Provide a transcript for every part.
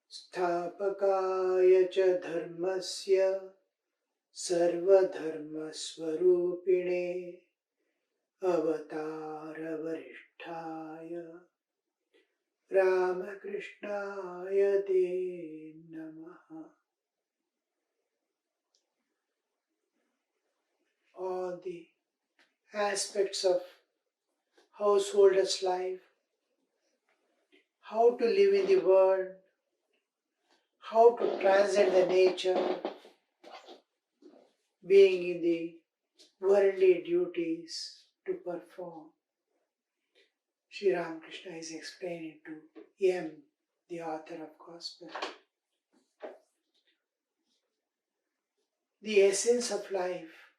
स्थापकाय च धर्मस्य सर्वधर्मस्वरूपिणे अवतारवरिष्ठाय Ramakrishnaय te namaha. All the aspects of householder's life, how to live in the world, how to transcend the nature, being in the worldly duties to perform. Sri Ramakrishna is explaining to M, the author of Gospel. The essence of life,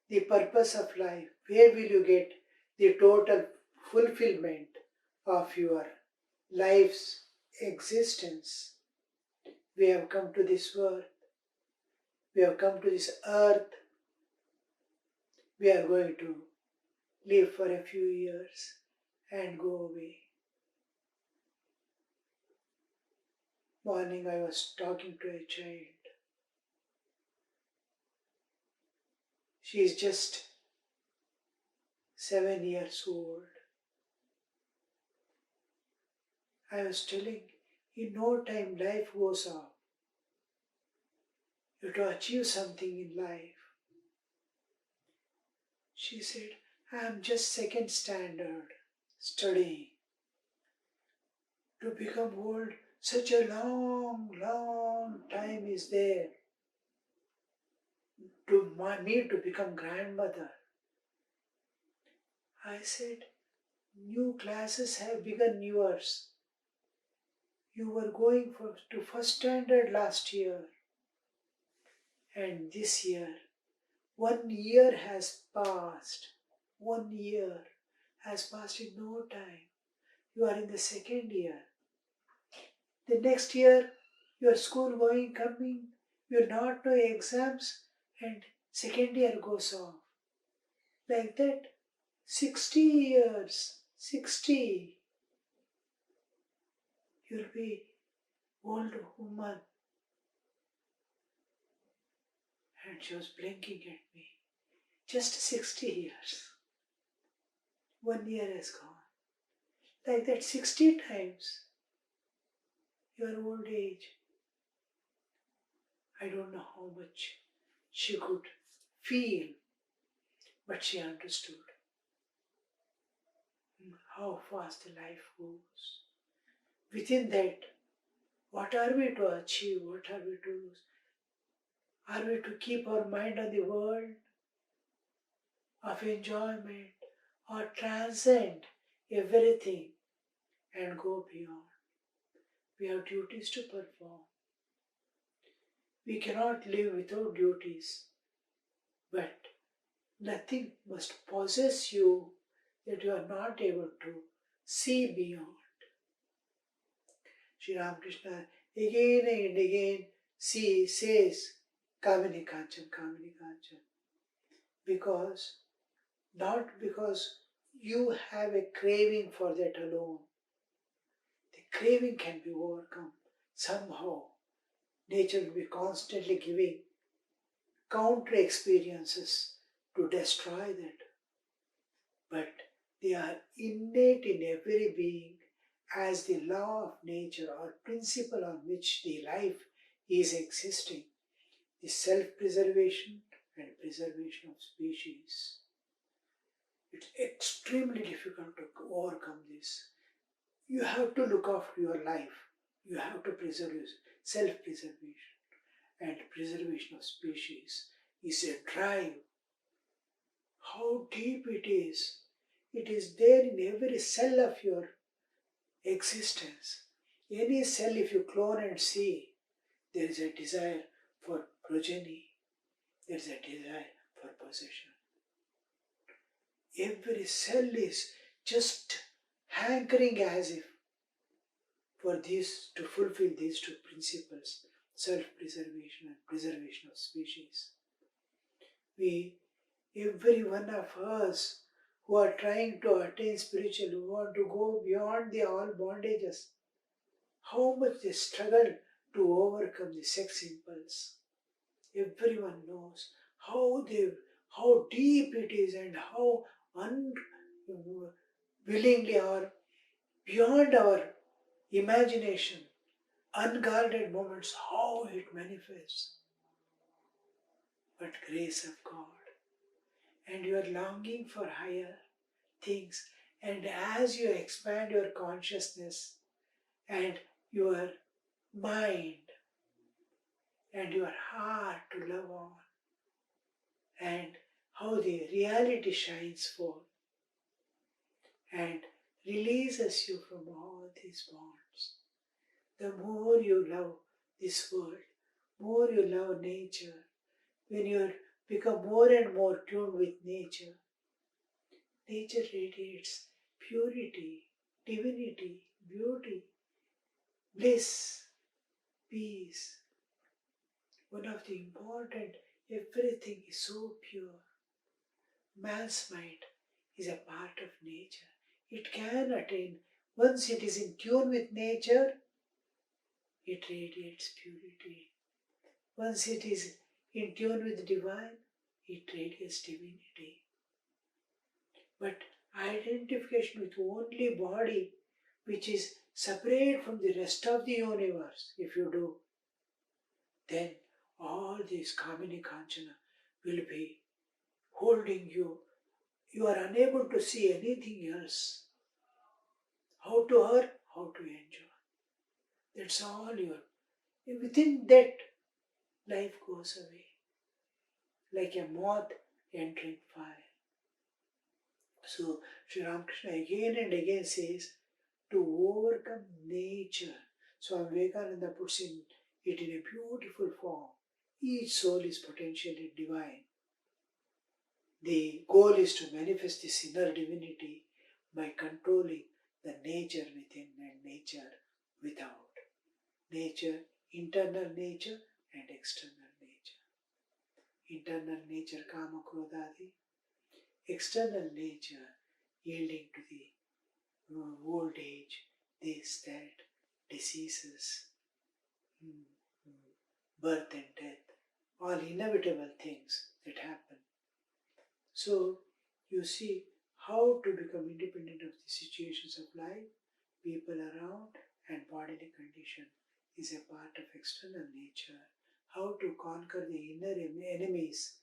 the purpose of life, where will you get the total fulfillment of your life's existence? We have come to this world, we have come to this earth, we are going to live for a few years and go away. Morning I was talking to a child. She is just 7 years old. I was telling, in no time life goes off. You have to achieve something in life. She said, I am just second standard studying. To become old, such a long time is there. To me to become grandmother. I said, new classes have begun yours. You were going to first standard last year. And this year, 1 year has passed. 1 year has passed in no time. You are in the second year. The next year, your school going, coming, you will not know exams and second year goes off. Like that, 60 years, 60. You'll be old woman. And she was blinking at me. Just 60 years. 1 year has gone. Like that 60 times your old age. I don't know how much she could feel, but she understood how fast the life goes. Within that, what are we to achieve? What are we to do? Are we to keep our mind on the world of enjoyment or transcend everything and go beyond? We have duties to perform. We cannot live without duties, but nothing must possess you that you are not able to see beyond. Sri Ramakrishna again and again says, Kamini Kanchan, Kamini Kanchan. Not because you have a craving for that alone. The craving can be overcome somehow. Nature will be constantly giving counter experiences to destroy that. But they are innate in every being as the law of nature or principle on which the life is existing, the self-preservation and preservation of species. It's extremely difficult to overcome this. You have to look after your life. You have to preserve your self-preservation and preservation of species is a drive. How deep it is. It is there in every cell of your existence. Any cell, if you clone and see, there is a desire for progeny. There is a desire for possession. Every cell is just hankering as if for this to fulfill these two principles, self-preservation and preservation of species. Every one of us who are trying to attain spiritual, who want to go beyond the all bondages, how much they struggle to overcome the sex impulse. Everyone knows how deep it is and how unwillingly or beyond our imagination, unguarded moments, how it manifests. But grace of God, and you are longing for higher things, and as you expand your consciousness and your mind and your heart to love on, and how the reality shines forth and releases you from all these bonds. The more you love this world, more you love nature, when you become more and more tuned with nature, nature radiates purity, divinity, beauty, bliss, peace. One of the important, everything is so pure. Man's mind is a part of nature. It can attain, once it is in tune with nature, it radiates purity. Once it is in tune with divine, it radiates divinity. But identification with only body, which is separate from the rest of the universe, if you do, then all these Kamini Kanchana will be holding you. You are unable to see anything else. How to earn, how to enjoy. That's all your. Within that, life goes away like a moth entering fire. So Sri Ramakrishna again and again says to overcome nature. Swami Vivekananda puts it in a beautiful form. Each soul is potentially divine. The goal is to manifest this inner divinity by controlling the nature within and nature without. Nature, internal nature and external nature. Internal nature, kama, krodhadi. External nature, yielding to the old age, this, that, diseases, birth and death, all inevitable things that happen. So, you see how to become independent of the situations of life, people around, and bodily condition is a part of external nature. How to conquer the inner enemies,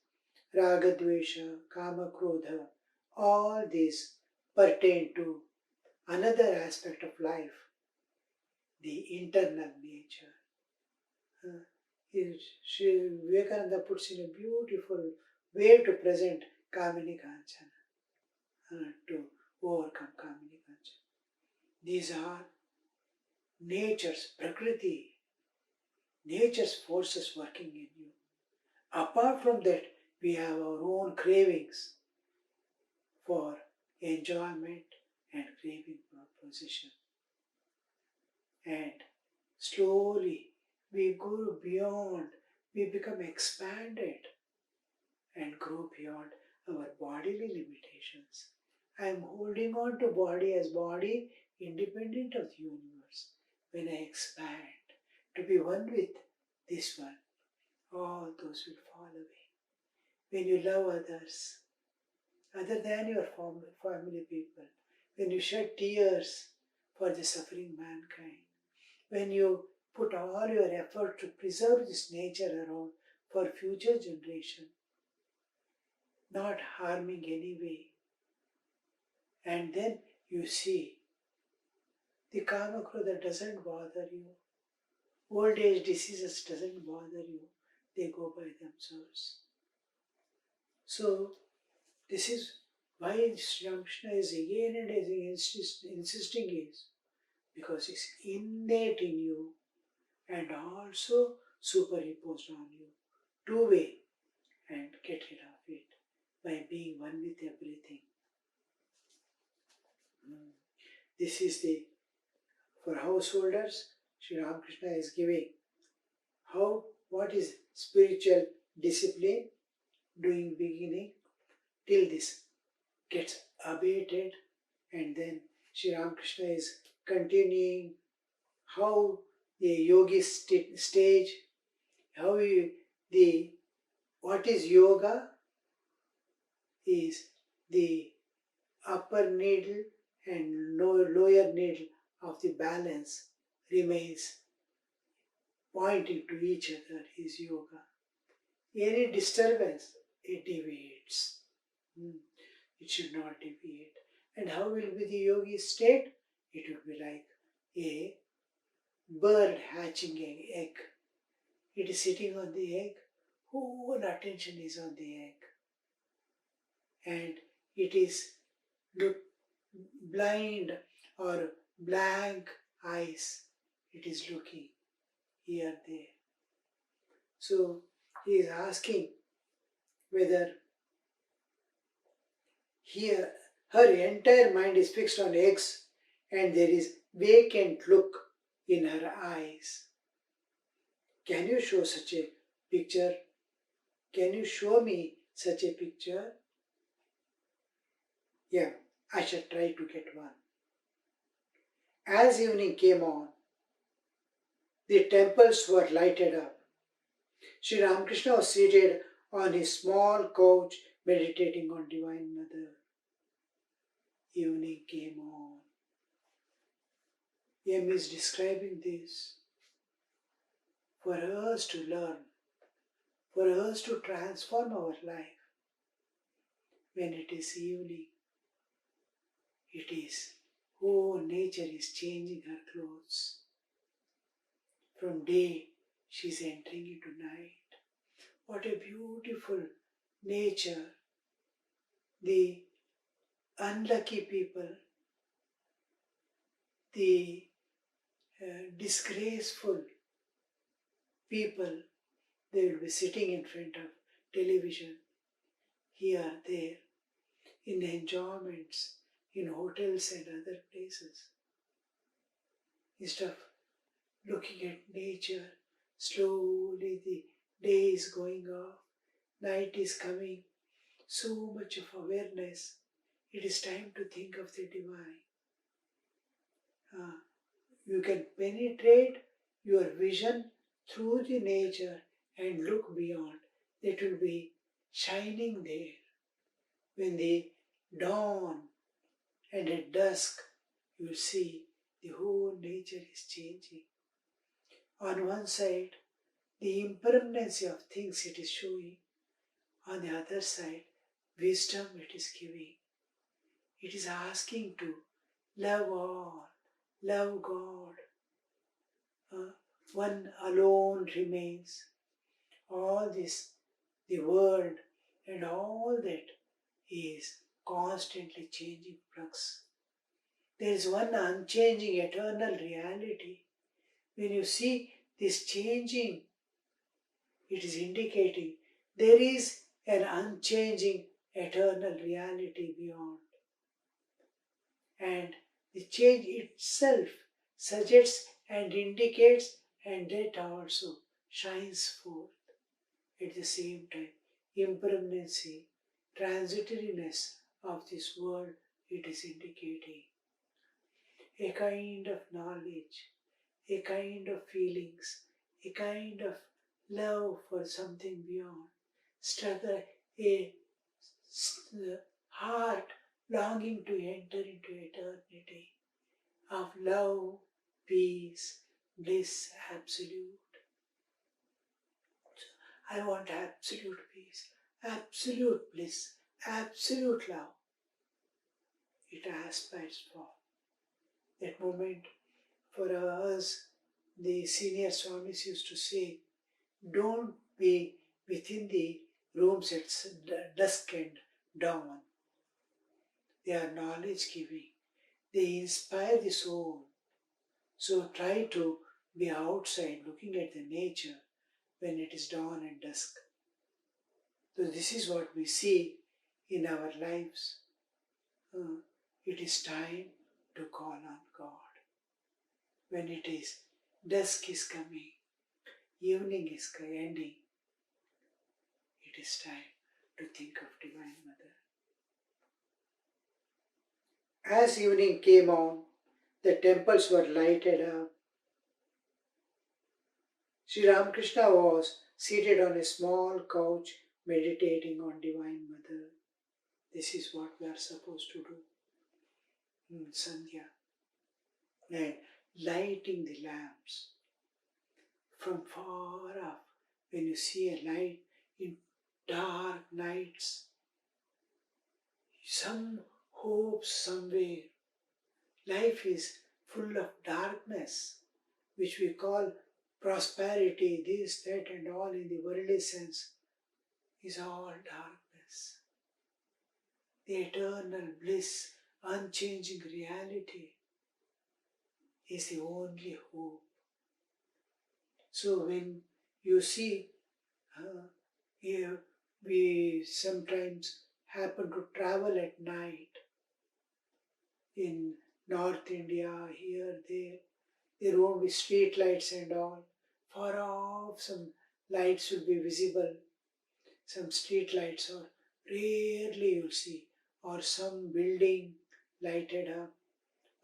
raga, dvesha, kama, krodha, all these pertain to another aspect of life, the internal nature. Sri Vivekananda puts in a beautiful way to present Kamini Kanchana, to overcome Kamini Kanchana. These are nature's, Prakriti, nature's forces working in you. Apart from that, we have our own cravings for enjoyment and craving for possession. And slowly we go beyond, we become expanded and grow beyond our bodily limitations. I am holding on to body as body independent of the universe. When I expand to be one with this one, all those will fall away. When you love others, other than your family people, when you shed tears for the suffering mankind, when you put all your effort to preserve this nature around for future generation, not harming any way, and then you see the kama krodha doesn't bother you, old age diseases doesn't bother you, they go by themselves. So this is why Sri Ramakrishna is again and again insisting is because it's innate in you and also superimposed on you. Two-way, and get rid of it by being one with everything. This is for householders, Sri Ramakrishna is giving what is spiritual discipline, doing beginning till this gets abated, and then Sri Ramakrishna is continuing how the yogi stage, how the what is yoga is the upper needle and lower needle of the balance remains pointing to each other is yoga. Any disturbance, it deviates. It should not deviate. And how will be the yogi state? It will be like a bird hatching an egg. It is sitting on the egg, whole attention is on the egg. And it is blind or blank eyes. It is looking here, there. So he is asking whether here her entire mind is fixed on eggs and there is vacant look in her eyes. Can you show such a picture? Can you show me such a picture? Yeah, I shall try to get one. As evening came on, the temples were lighted up. Sri Ramakrishna was seated on his small couch meditating on Divine Mother. Evening came on. M is describing this for us to learn, for us to transform our life. When it is evening, it is, oh, nature is changing her clothes. From day, she is entering into night. What a beautiful nature. The unlucky people, the disgraceful people, they will be sitting in front of television, here, there, in enjoyments, in hotels and other places. Instead of looking at nature, slowly the day is going off, night is coming, so much of awareness. It is time to think of the divine. You can penetrate your vision through the nature and look beyond. That will be shining there. When the dawn and at dusk, you will see the whole nature is changing. On one side, the impermanency of things it is showing. On the other side, wisdom it is giving. It is asking to love all, love God. One alone remains. All this, the world and all that is constantly changing flux. There is one unchanging eternal reality. When you see this changing, it is indicating there is an unchanging eternal reality beyond. And the change itself suggests and indicates, and that also shines forth. At the same time, impermanency, transitoriness of this world, it is indicating a kind of knowledge, a kind of feelings, a kind of love for something beyond, struggle, a heart longing to enter into eternity of love, peace, bliss, absolute. I want absolute peace, absolute bliss, absolute love. It aspires for that moment. For us, the senior Swamis used to say, don't be within the rooms at dusk and dawn. They are knowledge giving. They inspire the soul. So try to be outside looking at the nature when it is dawn and dusk. So this is what we see in our lives. It is time to call on God. When it is dusk is coming, evening is ending, it is time to think of Divine Mother. As evening came on, the temples were lighted up. Sri Ramakrishna was seated on a small couch meditating on Divine Mother. This is what we are supposed to do in Sandhya. And lighting the lamps from far off. When you see a light in dark nights, some hope somewhere. Life is full of darkness, which we call prosperity, this, that, and all in the worldly sense, is all darkness. The eternal bliss, unchanging reality is the only hope. So when you see, here we sometimes happen to travel at night in North India, here, there won't be street lights and all. Far off, some lights will be visible, some street lights, or rarely you'll see, or some building lighted up,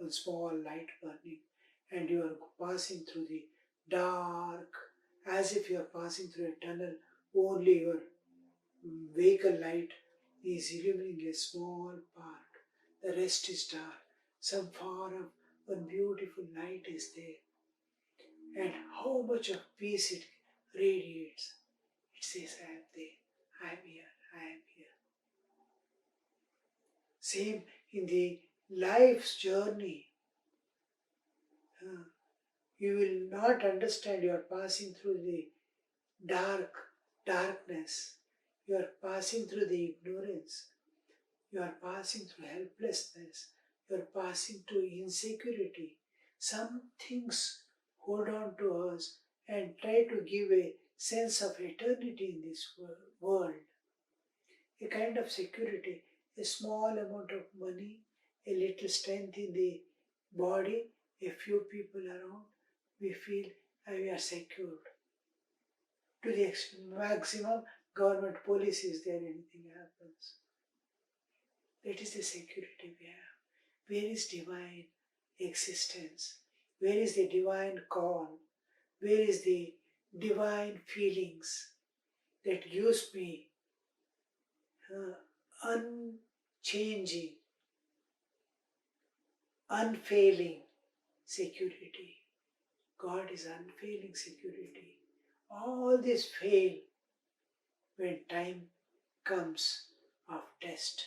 a small light burning, and you are passing through the dark, as if you are passing through a tunnel, only your vehicle light is illuminating a small part. The rest is dark. Some far off, one beautiful light is there. And how much of peace it radiates. It says, I am there, I am here, I am here. Same in the life's journey. You will not understand you are passing through the darkness. You are passing through the ignorance. You are passing through helplessness. You are passing through insecurity. Some things hold on to us and try to give a sense of eternity in this world. A kind of security, a small amount of money, a little strength in the body, a few people around, we feel we are secured. To the maximum, government police is there, anything happens. That is the security we have. Where is divine existence? Where is the divine call? Where is the divine feelings that gives me unchanging, unfailing security? God is unfailing security. All this fail when time comes of test.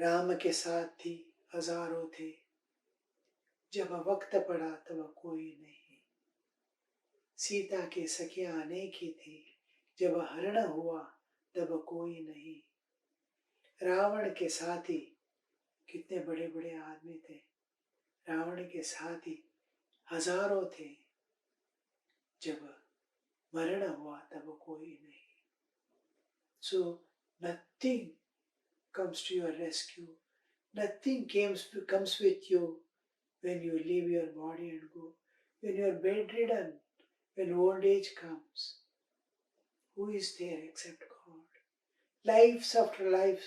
Ram के साथी हजारों थे, जब वक्त पड़ा तब कोई नहीं। सीता के सखियां अनेकी थी, जब हरण हुआ तब कोई नहीं। रावण के साथी, कितने बड़े बड़े आदमी थे, रावण के साथी हजारों थे, जब मरण हुआ तब कोई नहीं। So nothing comes to your rescue. Nothing comes with you when you leave your body and go. When you are bedridden, when old age comes, who is there except God? Lives after lives,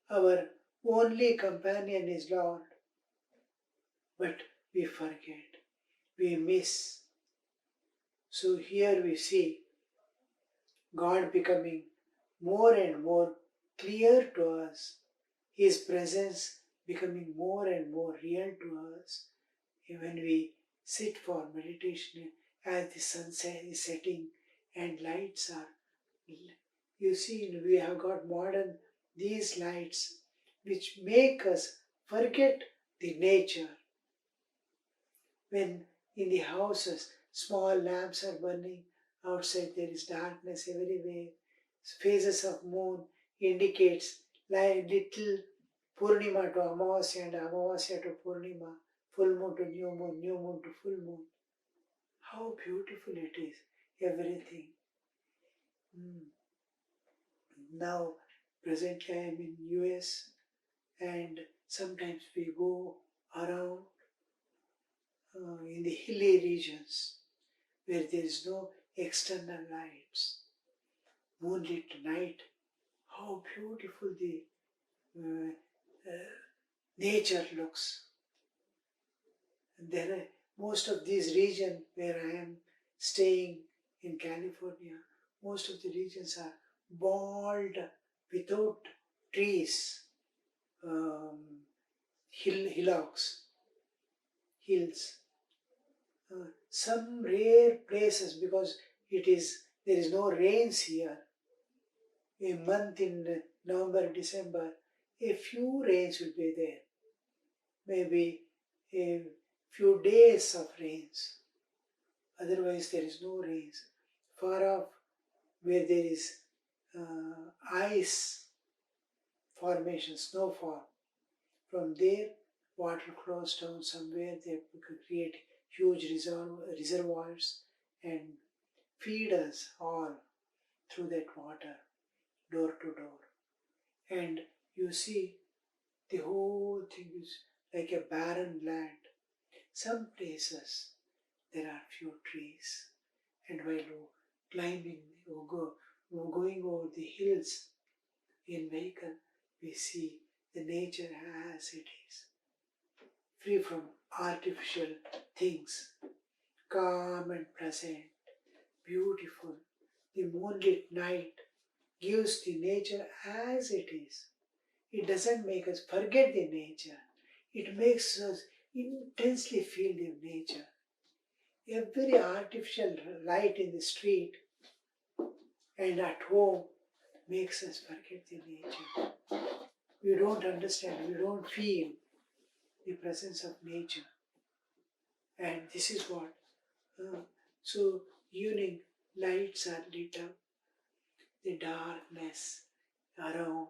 our only companion is Lord. But we forget, we miss. So here we see God becoming more and more clear to us, His presence becoming more and more real to us when we sit for meditation as the sunset is setting and lights are. You see, we have got modern these lights which make us forget the nature. When in the houses small lamps are burning, outside there is darkness everywhere. Phases of moon indicates like little Purnima to Amavasya and Amavasya to Purnima, full moon to new moon to full moon. How beautiful it is, everything. Now, presently I am in US and sometimes we go around in the hilly regions where there is no external lights. Moonlit night, how beautiful the nature looks. And there are most of these regions where I am staying in California, most of the regions are bald without trees, um, hillocks, hills. Some rare places because there is no rains here. A month in November, December, a few rains will be there. Maybe a few days of rains. Otherwise, there is no rains. Far off, where there is ice formation, snowfall, from there, water flows down somewhere. They create huge reservoirs and feed us all through that water, door to door. And you see, the whole thing is like a barren land. Some places there are few trees, and while you climbing, going over the hills in vehicle, we see the nature as it is, free from artificial things, calm and pleasant, beautiful. The moonlit night gives the nature as it is. It doesn't make us forget the nature. It makes us intensely feel the nature. Every artificial light in the street and at home makes us forget the nature. We don't understand, we don't feel the presence of nature. And this is what. So evening lights are lit up, the darkness around,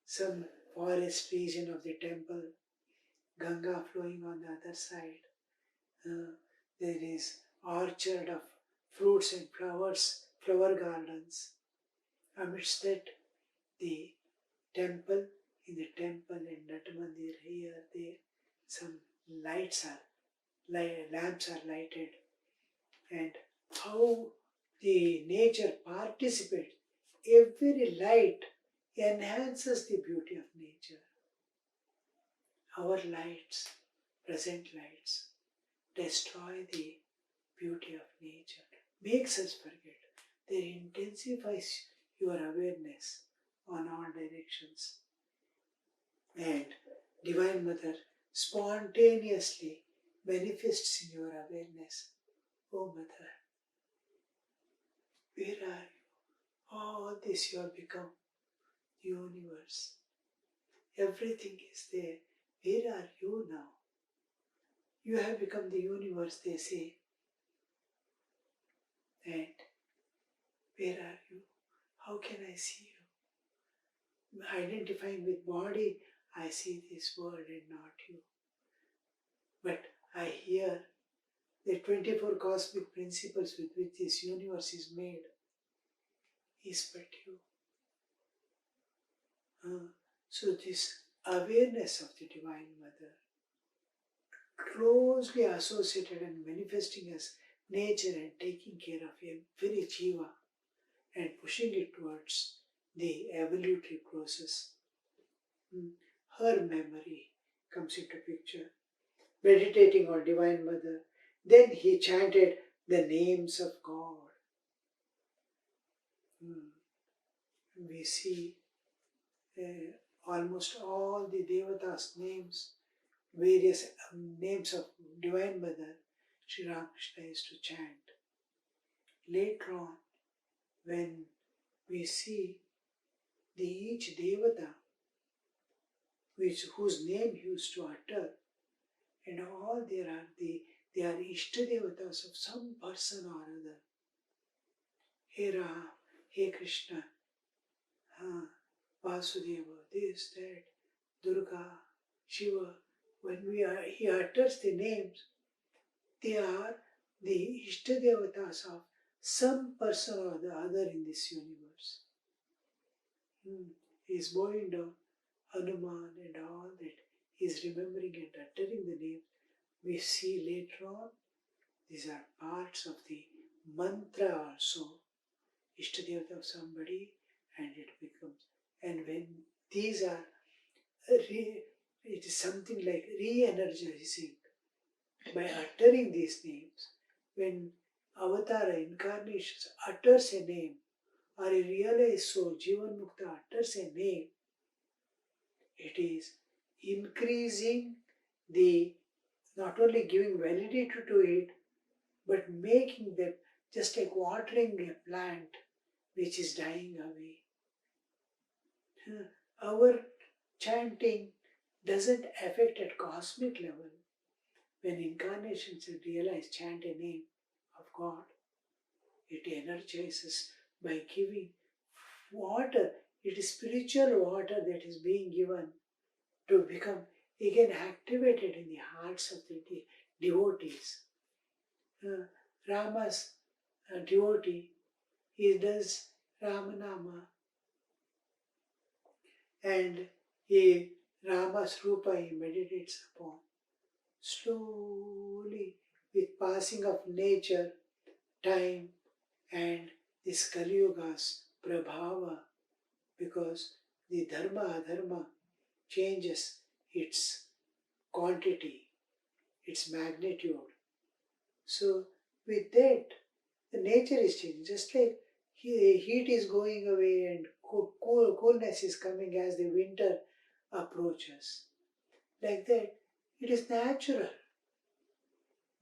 some forest region of the temple, Ganga flowing on the other side. There is orchard of fruits and flowers, flower gardens. Amidst that, the temple, in the temple and Natamandir here, there, some lamps are lighted, and how the nature participates. Every light enhances the beauty of nature. Our lights, present lights, destroy the beauty of nature, makes us forget. They intensifies your awareness on all directions. And Divine Mother spontaneously manifests in your awareness. Oh Mother, where are you? All this you have become, the universe. Everything is there. Where are you now? You have become the universe, they say. And where are you? How can I see you? Identifying with body, I see this world and not you. But I hear the 24 cosmic principles with which this universe is made is but you. So this awareness of the Divine Mother, closely associated and manifesting as nature and taking care of every jiva and pushing it towards the evolutionary process. Her memory comes into picture. Meditating on Divine Mother, then he chanted the names of God. We see almost all the Devatas' names, various names of Divine Mother, Sri Ramakrishna used to chant. Later on, when we see each Devata, whose name he used to utter, and all they are Ishta Devatas of some person or other. Hey Ram, Hey Krishna, Vasudeva, this, that, Durga, Shiva. When he utters the names, they are the Ishta Devatas of some person or the other in this universe. He is bowing down, Hanuman and all that. He is remembering and uttering the name. We see later on, these are parts of the mantra also. Ishtadevata of somebody, and it becomes. And when these are it is something like re-energizing by uttering these names. When avatara incarnations utters a name, or a realized soul, Jivan Mukta utters a name, it is increasing the, not only giving validity to it, but making them just like watering a plant which is dying away. Our chanting doesn't affect at cosmic level. When incarnations realize chant a name of God, it energizes by giving water. It is spiritual water that is being given to become again activated in the hearts of the devotees. Rama's devotee, he does Ramanama, and Rama's Rupa he meditates upon. Slowly, with passing of nature, time, and this Kali Yuga's Prabhava, because the Dharma Adharma changes its quantity, its magnitude. So, with that, the nature is changing. Just like heat is going away and coolness is coming as the winter approaches. Like that, it is natural.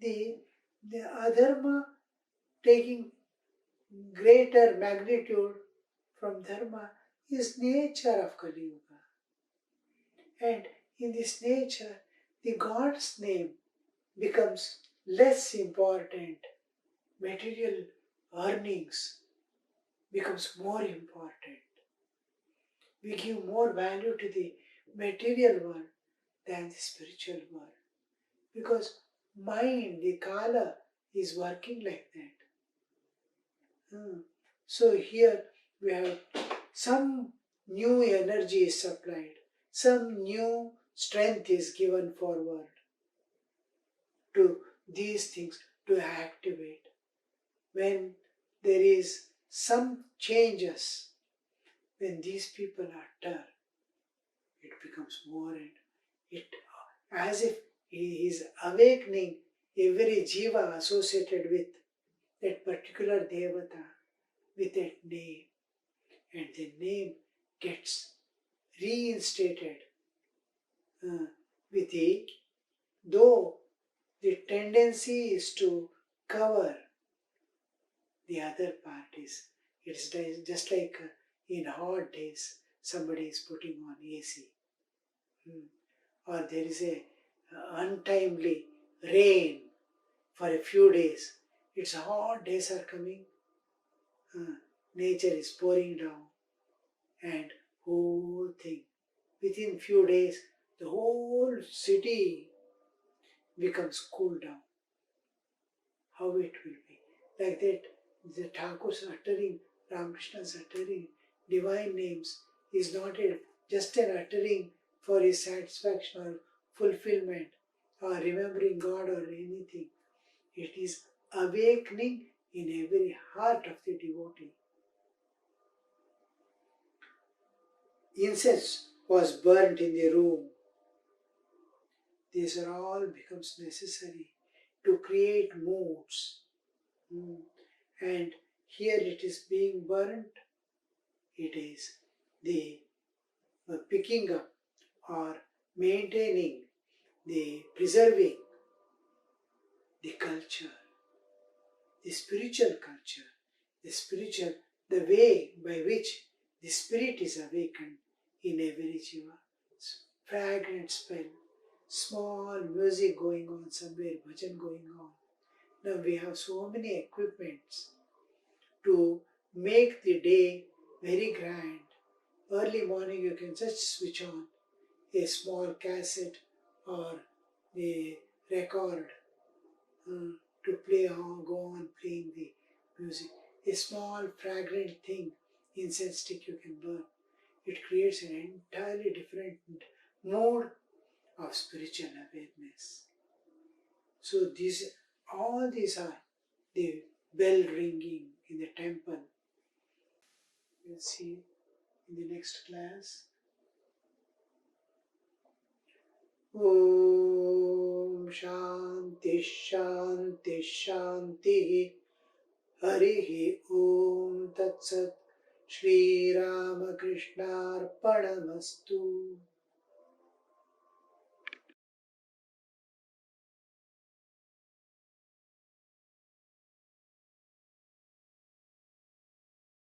The, the adharma taking greater magnitude from dharma is nature of Kali Yuga. And in this nature, the God's name becomes less important. Material earnings becomes more important. We give more value to the material world than the spiritual world. Because mind, the kala, is working like that. So here we have some new energy is supplied, some new strength is given forward to these things to activate. When there is some changes, when these people utter, it becomes more and it as if he is awakening every jiva associated with that particular devata, with that name, and the name gets reinstated with the, though the tendency is to cover the other parties. It's just like in hot days somebody is putting on AC, or there is a untimely rain for a few days. It's hot days are coming, nature is pouring down, and whole thing within few days the whole city becomes cooled down. How it will be like that? The Thakur's uttering, Ramakrishna's uttering divine names is not just an uttering for his satisfaction or fulfillment or remembering God or anything. It is awakening in every heart of the devotee. Incense was burnt in the room. These are all becomes necessary to create moods. And here it is being burnt. It is the picking up or maintaining, the preserving the culture, the spiritual culture, the way by which the spirit is awakened in every jiva. Fragrant smell, small music going on somewhere, bhajan going on. Now we have so many equipments to make the day very grand. Early morning you can just switch on a small cassette or the record to play on, go on playing the music. A small fragrant thing, incense stick you can burn. It creates an entirely different mode of spiritual awareness. So all these are the bell ringing in the temple. We'll see in the next class. Om Shanti Shanti Shanti. Harihi Om Tat Sat. Shri Ramakrishna Arpanamastu.